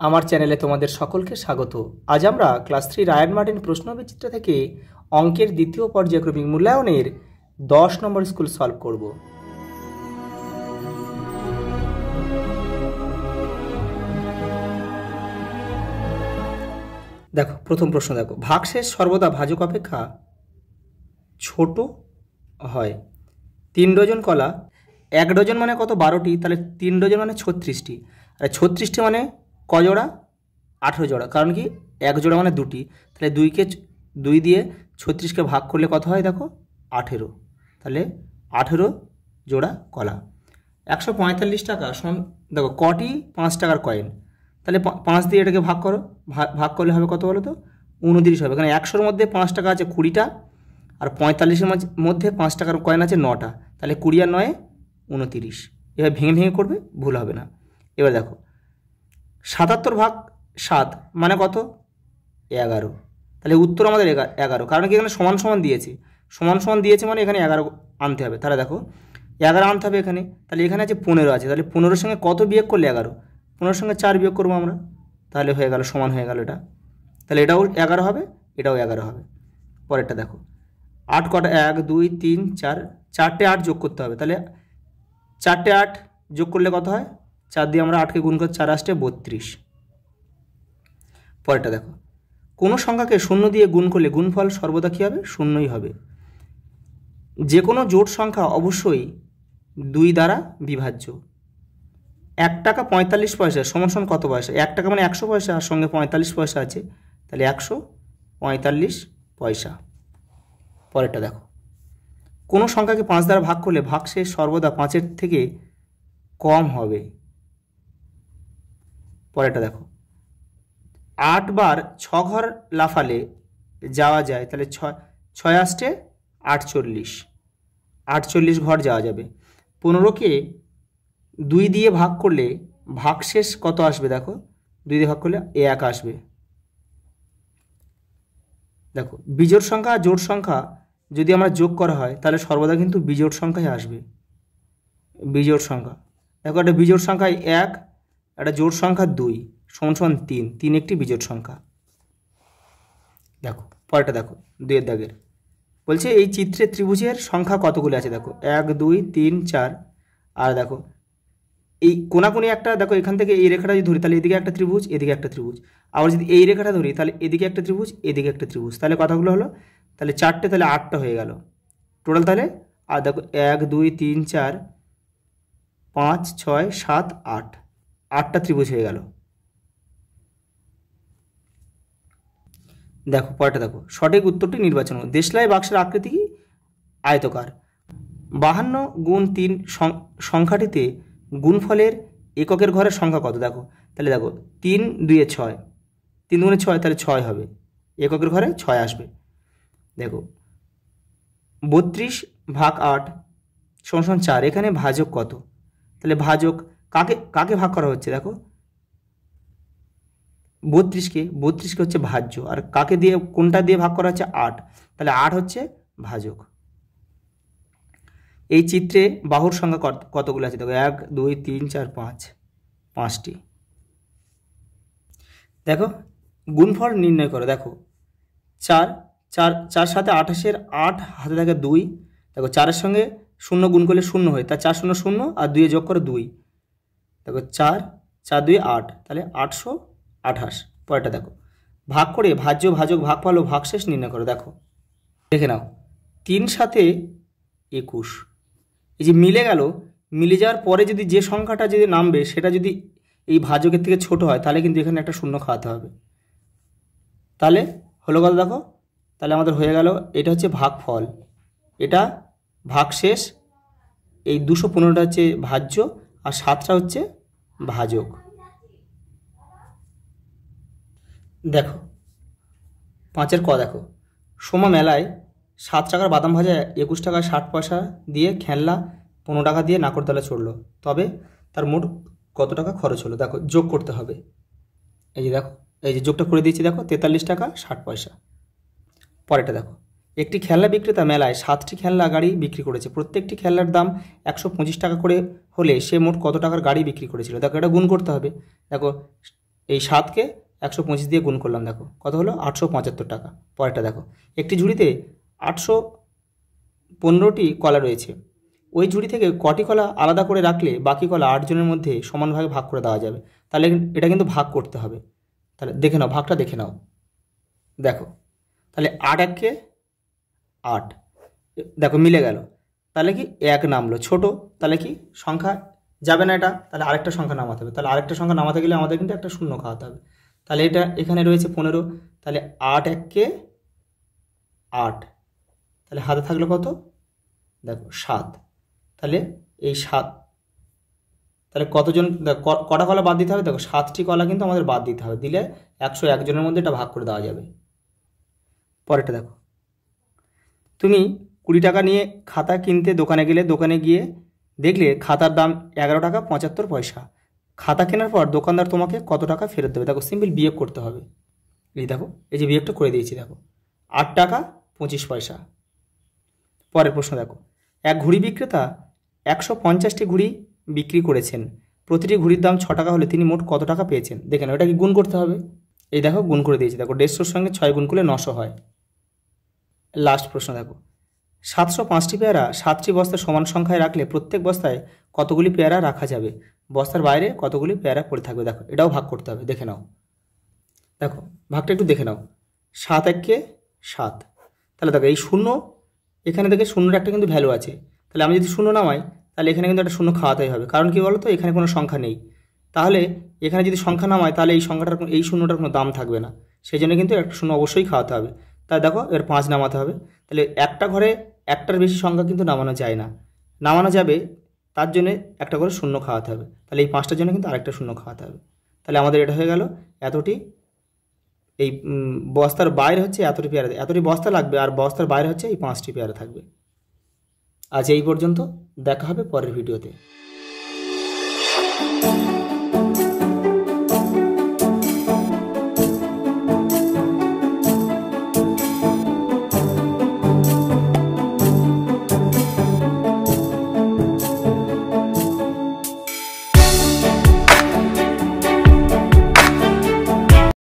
আমার চ্যানেলে তোমাদের সকলকে স্বাগত। আজ আমরা ক্লাস 3 রায়ান মার্টিন প্রশ্নবিচিত্র থেকে অঙ্কের দ্বিতীয় পর্যায়ক্রমিক মূল্যায়নের 10 নম্বর স্কুল সলভ করব। দেখো প্রথম প্রশ্ন, দেখো ভাগশেষ সর্বদা ভাজক অপেক্ষা ছোট হয়। 3 ডজন কলা, 1 ডজন মানে কত 12টি, তাহলে 3 ডজন মানে 36টি, আর 36টি মানে ক জোড়া 18 জোড়া, কারণ কি 1 জোড়া মানে 2টি, তাহলে 2 দিয়ে 36কে ভাগ করলে কত হয় দেখো 18, তাহলে 18 জোড়া কলা। 145 টাকা সমান, দেখো কটি 5 টাকার কয়েন, তাহলে 5 দিয়ে এটাকে ভাগ করো, ভাগ করলে হবে কত বলো তো 29 হবে, কারণ 100-র মধ্যে 5 টাকা আছে 20টা, আর 45-এর মধ্যে 5 টাকার কয়েন আছে 9টা, তাহলে 20 আর 9 29। এবার ভেঙে ভেঙে করবে, ভুল হবে না। এবার দেখো 77 ভাগ 7 মানে কত 11, তাহলে উত্তর আমাদের 11, কারণ কি এখানে সমান সমান দিয়েছে, সমান সমান দিয়েছে মানে এখানে 11 আনতে হবে। তাহলে দেখো 11 আনতে হবে এখানে, তাহলে এখানে আছে 15 আছে, তাহলে 15-এর সঙ্গে কত বিয়োগ করলে 11, 15-এর সঙ্গে 4 বিয়োগ করবো আমরা, তাহলে হয়ে গেল সমান হয়ে গেল এটা, তাহলে এটাও 11 হবে, এটাও 11 হবে। পরেরটা দেখো 8 কটা 1 2 3 4, 4টে 8 যোগ করতে হবে, তাহলে 4টে 8 যোগ করলে কত হয়, 4 দিয়ে আমরা 8কে গুণ করে 4 আসছে 32। পরেরটা দেখো কোনো সংখ্যাকে 0 দিয়ে গুণ করলে গুণফল সর্বদা কী হবে, 0ই হবে। যে কোনো জোট সংখ্যা অবশ্যই 2 দ্বারা বিভাজ্য। 1 টাকা 45 পয়সা সমান সমান কত পয়সা, 1 টাকা মানে 100 পয়সা, আর সঙ্গে 45 পয়সা আছে, তাহলে 145 পয়সা। পরেরটা দেখো কোনো সংখ্যাকে 5 দ্বারা ভাগ করলে ভাগশেষ সর্বদা 5-এর থেকে কম হবে। পরেরটা দেখো 8 বার 6 ঘর লাফালে যাওয়া যায়, তাহলে 6 আসছে 48 ঘর যাওয়া যাবে। 15কে 2 দিয়ে ভাগ করলে ভাগশেষ কত আসবে, দেখো 2 দিয়ে ভাগ করলে 1 আসবে। দেখো বিজোড় সংখ্যা জোড় সংখ্যা যদি আমরা যোগ করা হয় তাহলে সর্বদা কিন্তু বিজোড় সংখ্যাই আসবে। বিজোড় সংখ্যা দেখো একটা বিজোড় সংখ্যায় 1, একটা জোড় সংখ্যা 2 সমান সমান 3 একটি বিজোড় সংখ্যা। দেখো পরেরটা দেখো 2-এর দাগের বলছে এই চিত্রে ত্রিভুজের সংখ্যা কতগুলো আছে, দেখো 1 2 3 4, আর দেখো এই কোনাকুনি একটা, দেখো এখান থেকে এই রেখাটা যদি ধরি তাহলে এদিকে একটা ত্রিভুজ, এদিকে একটা ত্রিভুজ, আবার যদি এই রেখাটা ধরি তাহলে এদিকে একটা ত্রিভুজ, এদিকে একটা ত্রিভুজ, তাহলে কথাগুলো হলো তাহলে 4টে, তাহলে 8টা হয়ে গেল টোটাল। তাহলে আর দেখো 1 2 3 4 5 6 7 8, 8টা ত্রিভুজ হয়ে গেল। দেখো পরেরটা দেখো সঠিক উত্তরটি নির্বাচন করো। দেশলাই বাক্সের আকৃতি কি, আয়তকার। 52 গুণ 3 সংখ্যাটিতে গুণফলের এককের ঘরের সংখ্যা কত, দেখো তাহলে দেখো 3 2 6, 3 2 6, তাহলে 6 হবে, এককের ঘরে 6 আসবে। দেখো 32 ভাগ 8 সমান 4, এখানে ভাজক কত, তাহলে ভাজক কাকে ভাগ করা হচ্ছে, দেখো 32কে হচ্ছে ভাজ্য, আর কাকে দিয়ে কোনটা দিয়ে ভাগ করা হচ্ছে 8, তাহলে 8 হচ্ছে ভাজক। এই চিত্রে বাহুর সংখ্যা কতগুলো আছে, দেখো 1 2 3 4 5, 5টি। দেখো গুণফল নির্ণয় করো, দেখো 4 7 28-এর 8 হাতে থাকে 2, দেখো 4-এর সঙ্গে 0 গুণ করলে 0 হয়, তা 4 0 0, আর 2 যোগ করে 2, দেখো 4 4 2 8, তাহলে 828। পরেরটা দেখো ভাগ করে ভাজ্য ভাজক ভাগফল ও ভাগশেষ নির্ণয় করো। দেখো দেখে নাও 3 7 21, এই যে মিলে গেল, মিলে যাওয়ার পরে যদি যে সংখ্যাটা যদি নামবে সেটা যদি এই ভাজকের থেকে ছোট হয় তাহলে কিন্তু এখানে একটা শূন্য খাওয়াতে হবে, তাহলে হলো কথা দেখো, তাহলে আমাদের হয়ে গেল এটা হচ্ছে ভাগফল, এটা ভাগশেষ, এই 215টা হচ্ছে ভাজ্য, আর 7টা হচ্ছে ভাজক। দেখো 5-এর ক, দেখো সোমা মেলায় 7 টাকার বাদাম ভাজা 21 টাকা 60 পয়সা দিয়ে খেলনা 15 টাকা দিয়ে নাকরদোলা চড়লো, তবে তার মোট কত টাকা খরচ হলো, দেখো যোগ করতে হবে। এই যে দেখো এই যে যোগটা করে দিয়েছি, দেখো 43 টাকা 60 পয়সা। পরেরটা দেখো একটি খেলনা বিক্রেতা মেলায় 7টি খেলনা গাড়ি বিক্রি করেছে, প্রত্যেকটি খেলনার দাম 125 টাকা করে হলে সে মোট কত টাকার গাড়ি বিক্রি করেছিল, দেখো এটা গুণ করতে হবে। দেখো এই 7কে 125 দিয়ে গুণ করলাম, দেখো কত হলো 875 টাকা। পরেরটা দেখো, একটি ঝুড়িতে 815টি কলা রয়েছে, ওই ঝুড়ি থেকে কটি কলা আলাদা করে রাখলে বাকি কলা 8 জনের মধ্যে সমানভাবে ভাগ করে দেওয়া যাবে। তাহলে এটা কিন্তু ভাগ করতে হবে। তাহলে দেখে নাও, ভাগটা দেখে নাও। দেখো তাহলে 8 1 8, দেখো মিলে গেল। তাহলে কি 1 নামলো ছোট, তাহলে কি সংখ্যা যাবে না এটা, তাহলে আরেকটা সংখ্যা নামাতে হবে। তাহলে আরেকটা সংখ্যা নামাতে গেলে আমাদের কিন্তু একটা শূন্য খাওয়াতে হবে। তাহলে এটা এখানে রয়েছে 15, তাহলে 8 1 8, তাহলে হাতে থাকলো কত, দেখো 7। তাহলে এই 7, তাহলে কতজন, কটা কলা বাদ দিতে হবে, দেখো 7টি কলা কিন্তু আমাদের বাদ দিতে হবে, দিলে 101 জনের মধ্যে এটা ভাগ করে দেওয়া যাবে। পরেরটা দেখো, তুমি 20 টাকা নিয়ে খাতা কিনতে দোকানে গেলে, দোকানে গিয়ে দেখলে খাতার দাম 11 টাকা 75 পয়সা। খাতা কেনার পর দোকানদার তোমাকে কত টাকা ফেরত দেবে? দেখো সিম্পল বিয়োগ করতে হবে। এই দেখো, এই যে বিয়োগটা করে দিয়েছি, দেখো 8 টাকা 25 পয়সা। পরের প্রশ্ন দেখো, এক ঘুড়ি বিক্রেতা 150টি ঘুড়ি বিক্রি করেছেন, প্রতিটি ঘুড়ির দাম 6 টাকা হলে তিনি মোট কত টাকা পেয়েছেন? দেখে নাও, এটা কি গুণ করতে হবে। এই দেখো গুণ করে দিয়েছি, দেখো 150-র সঙ্গে 6 গুণ করলে 900 হয়। লাস্ট প্রশ্ন দেখো, 705টি পেয়ারা 7টি বস্তার সমান সংখ্যায় রাখলে প্রত্যেক বস্তায় কতগুলি পেয়ারা রাখা যাবে? বস্তার বাইরে কতগুলি পেয়ারা পড়ে থাকবে? দেখো এটাও ভাগ করতে হবে, দেখে নাও। দেখো ভাগটা একটু দেখে নাও, 7 1 7। তাহলে দেখো এই শূন্য, এখানে দেখে শূন্যর একটা কিন্তু ভ্যালু আছে, তাহলে আমি যদি শূন্য নামাই তাহলে এখানে কিন্তু একটা শূন্য খাওয়াতেই হবে। কারণ কি বলো তো, এখানে কোনো সংখ্যা নেই। তাহলে এখানে যদি সংখ্যা নামায় তাহলে এই সংখ্যাটার, এই শূন্যটার কোনো দাম থাকবে না, সেই জন্য কিন্তু একটা শূন্য অবশ্যই খাওয়াতে হবে। তাই দেখো এর 5 নামাতে হবে। তাহলে একটা ঘরে একটার বেশি সংখ্যা কিন্তু নামানো যায় না, নামানো যাবে তার জন্যে একটা করে শূন্য খাওয়াতে হবে। তাহলে এই 5টার জন্য কিন্তু আরেকটা শূন্য খাওয়াতে হবে। তাহলে আমাদের এটা হয়ে গেল এতটি, এই বস্তার বাইরে হচ্ছে এতটি পেয়ারা, এতটি বস্তা লাগবে, আর বস্তার বাইরে হচ্ছে এই 5টি পেয়ারা থাকবে। আজ এই পর্যন্ত, দেখা হবে পরের ভিডিওতে।